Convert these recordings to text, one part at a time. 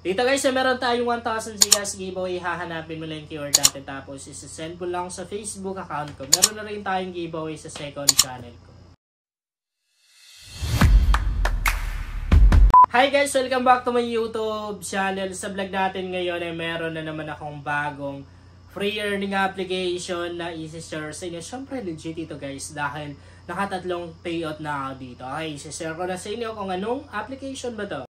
Dito guys, meron tayong 1,000 gigas giveaway. Hahanapin mo lang yung keyword natin. Tapos, isasend mo lang sa Facebook account ko. Meron na rin tayong giveaway sa second channel ko. Hi guys! Welcome back to my YouTube channel. Sa vlog natin ngayon ay meron na naman akong bagong free earning application na isi-share sa inyo. Siyempre legit ito guys dahil nakatatlong payout na ako dito. Okay, isi-share ko na sa inyo kung anong application ba to.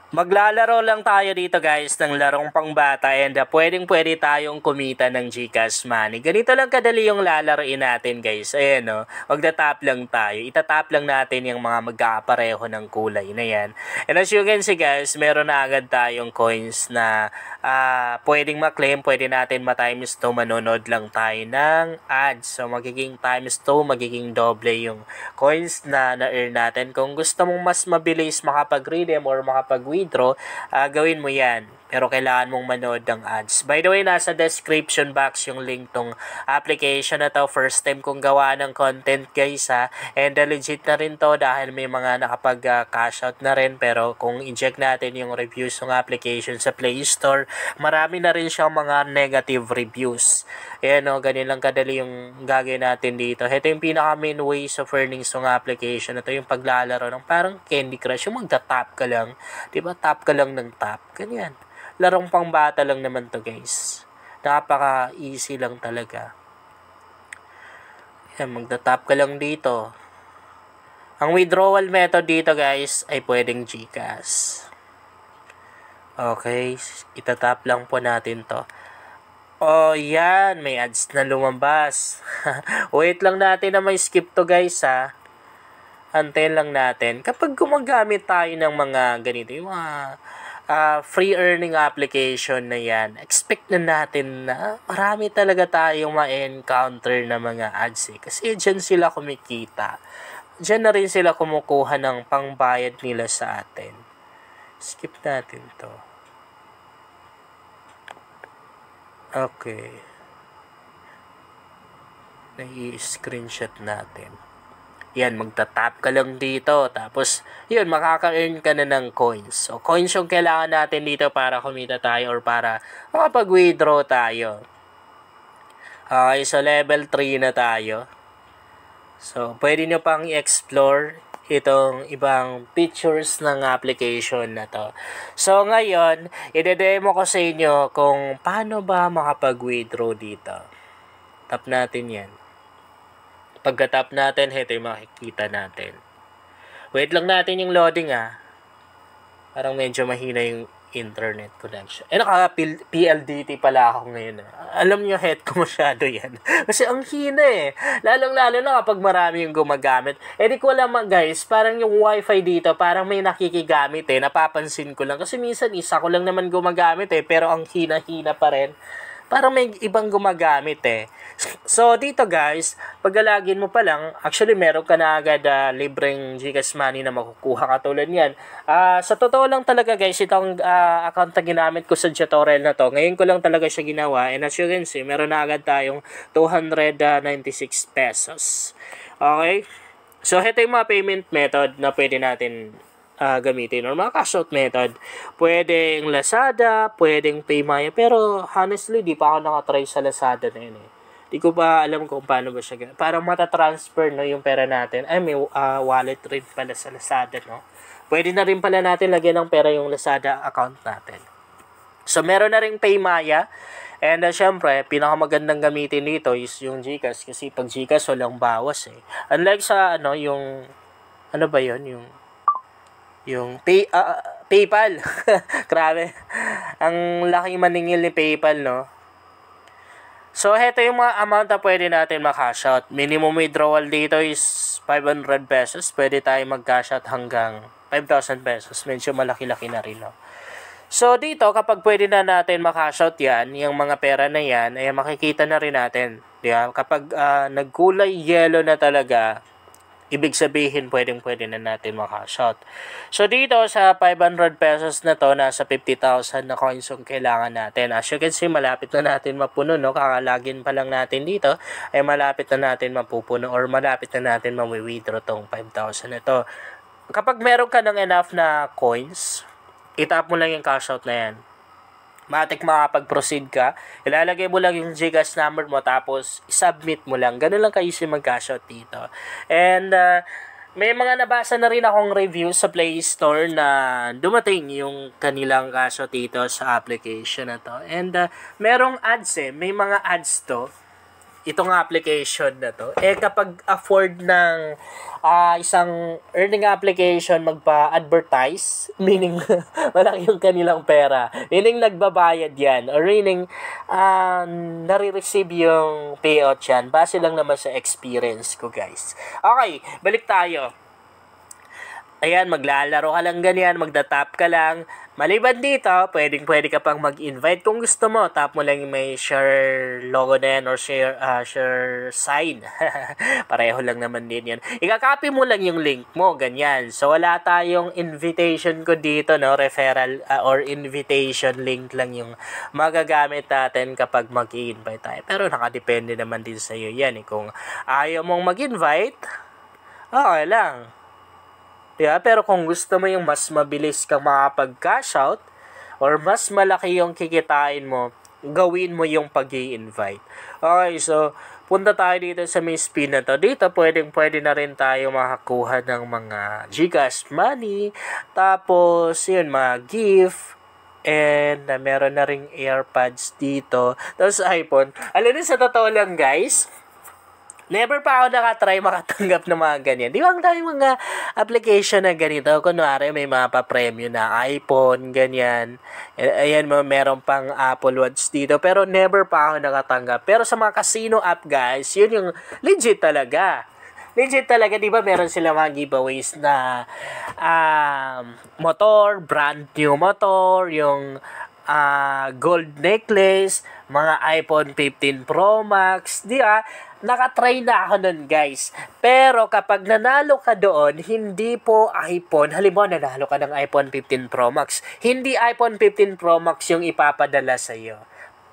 Maglalaro lang tayo dito guys ng larong pangbata and pwede tayong kumita ng GCash money. Ganito lang kadali yung lalaroin natin guys. Ayan o, magta-tap lang tayo. Itatap lang natin yung mga magkakapareho ng kulay na yan. And as you can see guys, meron na agad tayong coins na pwedeng ma-claim. Pwede natin ma-times 2, manonood lang tayo ng ads. So magiging times 2, magiging doble yung coins na na-earn natin. Kung gusto mong mas mabilis makapag-redeem or makapag-withdraw, gawin mo yan. Pero kailangan mong manood ng ads. By the way, nasa description box yung link tong application na to. First time kong gawa ng content guys ha. And legit na rin to dahil may mga nakapag-cash out na rin. Pero kung i-check natin yung reviews ng application sa Play Store, marami na rin siyang mga negative reviews. Ayan o, ganyan lang kadali yung gagawin natin dito. Ito yung pinaka main ways of earnings ng application. Ito yung paglalaro ng parang Candy Crush. Yung magta-tap ka lang. Diba? Tap ka lang ng tap. Ganyan. Larong pang bata lang naman to guys. Napaka-easy lang talaga. Yan, magta-tap ka lang dito. Ang withdrawal method dito guys ay pwedeng GCash. Okay, itatap lang po natin to. Oh, yan. May ads na lumabas. Wait lang natin na may skip to guys ha. Antayin lang natin. Kapag gumagamit tayo ng mga ganito, yung mga free earning application na yan, expect na natin na marami talaga tayong ma-encounter na mga ads eh. Kasi dyan sila kumikita. Dyan na rin sila kumukuha ng pangbayad nila sa atin. Skip natin to. Okay. Nai-screenshot natin. Yan, magta-tap ka lang dito. Tapos, yun, makaka-earn ka na ng coins. So, coins yung kailangan natin dito para kumita tayo or para makapag-withdraw tayo. Okay, so level 3 na tayo. So, pwede nyo pang i-explore itong ibang features ng application na to. So, ngayon, i-demo ko sa inyo kung paano ba makapag-withdraw dito. Tap natin yan. Pagka-tap natin, ito yung makikita natin. Wait lang natin yung loading ha. Parang medyo mahina yung internet connection. Naka-PLDT pala ako ngayon ha. Alam nyo, head ko masyado yan. Kasi ang hina eh. Lalong-lalo na kapag marami yung gumagamit. Di ko alam guys, parang yung wifi dito, parang may nakikigamit eh. Napapansin ko lang. Kasi minsan isa ko lang naman gumagamit eh. Pero ang hina-hina pa rin. Parang may ibang gumagamit eh. So, dito guys, paglalagin mo pa lang, actually meron ka na agad libreng GCash money na makukuha katulad yan. Sa totoo lang talaga guys, itong account na ginamit ko sa tutorial na to, ngayon ko lang talaga siya ginawa. And as you can see, meron na agad tayong 296 pesos. Okay? So, ito yung mga payment method na pwede natin gamitin or mga cash out method. Pwedeng Lazada, pwedeng Paymaya, pero honestly di pa ako nakatry sa Lazada na yun eh. Di ko pa alam kung paano ba siya. Parang matatransfer no yung pera natin. Ay, may wallet rin pala sa Lazada no. Pwede na rin pala natin lagyan ng pera yung Lazada account natin. So meron na rin Paymaya. And syempre, pinakamagandang gamitin dito is yung GCash kasi pag GCash walang bawas eh. Unlike sa yung ano ba yun, yung PayPal. Grabe. Ang laking maningil ni PayPal, no? So, heto yung mga amount na pwede natin mag-cash out. Minimum withdrawal dito is 500 pesos. Pwede tayo mag-cash out hanggang 5,000 pesos. Medyo malaki-laki na rin, no? So, dito, kapag pwede na natin mag-cash out yan, yung mga pera na yan, ay makikita na rin natin. Diba? Kapag nagkulay yellow na talaga, ibig sabihin, pwede na natin makash out. So, dito sa 500 pesos na to, nasa 50,000 na coins yung kailangan natin. As you can see, malapit na natin mapuno, no? Kakalagin pa lang natin dito, ay malapit na natin mapupuno or malapit na natin ma-withdraw tong 5,000 na to. Kapag meron ka ng enough na coins, itap mo lang yung cash out na yan. Matik makapag-proceed ka, ilalagay mo lang yung GCash number mo, tapos submit mo lang. Ganun lang ka-easy mag-cash out dito. And may mga nabasa na rin akong review sa Play Store na dumating yung kanilang cash out dito sa application na to. And merong ads may mga ads to. Itong application na to, kapag afford ng isang earning application magpa-advertise, meaning malaki yung kanilang pera, meaning nagbabayad yan, or meaning nare-receive yung payout yan, base lang naman sa experience ko, guys. Okay, balik tayo. Ayan, maglalaro ka lang ganyan, magda-tap ka lang. Maliban dito, pwede ka pang mag-invite kung gusto mo. Tap mo lang yung may share logo na yan or share sign. Pareho lang naman din yan. Ika-copy mo lang yung link mo, ganyan. So, wala tayong invitation ko dito, no? Referral or invitation link lang yung magagamit natin kapag mag-i-invite tayo. Pero nakadepende naman din sa'yo yan. Kung ayaw mong mag-invite, okay lang. Yeah, pero kung gusto mo yung mas mabilis kang makapag-cash out or mas malaki yung kikitain mo, gawin mo yung pag-i-invite. Okay, so punta tayo dito sa may spin na to. Dito pwede na rin tayo makakuha ng mga GCash money, tapos yun, mga gift, and meron na ring AirPods dito. Tapos iPhone. Alam niyo, sa totoo lang, guys, never pa ako nakatry makatanggap ng mga ganyan. Di ba ang dami mga application na ganito? Kunwari, may mga pa-premium na iPhone, ganyan. Ayan, meron pang Apple Watch dito. Pero never pa ako nakatanggap. Pero sa mga casino app, guys, yun yung legit talaga. Legit talaga, di ba? Meron sila mga giveaways na motor, brand new motor, yung gold necklace, mga iPhone 15 Pro Max, di ba? Nakatry na ako nun, guys. Pero kapag nanalo ka doon, hindi po iPhone. Halimbawa, nanalo ka ng iPhone 15 Pro Max. Hindi iPhone 15 Pro Max yung ipapadala sa'yo.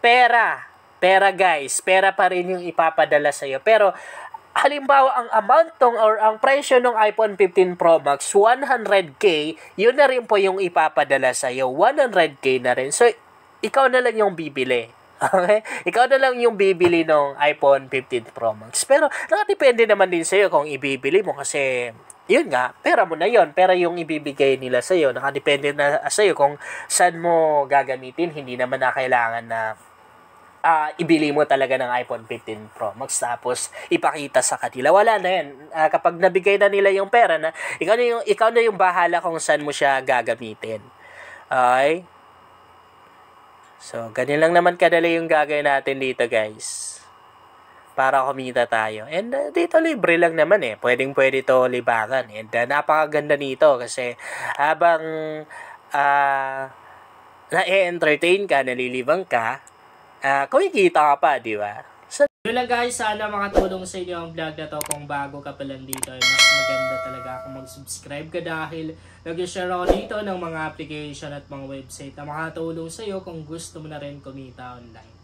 Pera, guys. Pera pa rin yung ipapadala sa'yo. Pero, halimbawa, ang amount or ang presyo ng iPhone 15 Pro Max, 100K, yun na rin po yung ipapadala sa'yo. 100K na rin. So, ikaw na lang yung bibili. Okay? Ikaw na lang yung bibili ng iPhone 15 Pro Max. Pero, nakadepende naman din sa'yo kung ibibili mo kasi, yun nga, pera mo na yun. Pera yung ibibigay nila sa'yo. Nakadepende na sa'yo kung saan mo gagamitin. Hindi naman na kailangan na ibili mo talaga ng iPhone 15 Pro Max tapos ipakita sa kanila. Wala na yan. Kapag nabigay na nila yung pera na, ikaw na yung bahala kung saan mo siya gagamitin. Okay? So, ganyan lang naman kadali yung gagawin natin dito, guys. Para kumita tayo. And dito libre lang naman pwede to libangan. And napakaganda nito kasi habang na-entertain ka, nalilibang ka, kumikita ka pa, di ba? So, yun lang, guys, sana makatulong sa inyo ang vlog na to. Kung bago ka pa lang dito, ay mas maganda talaga kung mag-subscribe ka dahil nag-share ako dito ng mga application at mga website na makatulong sa iyo kung gusto mo na rin kumita online.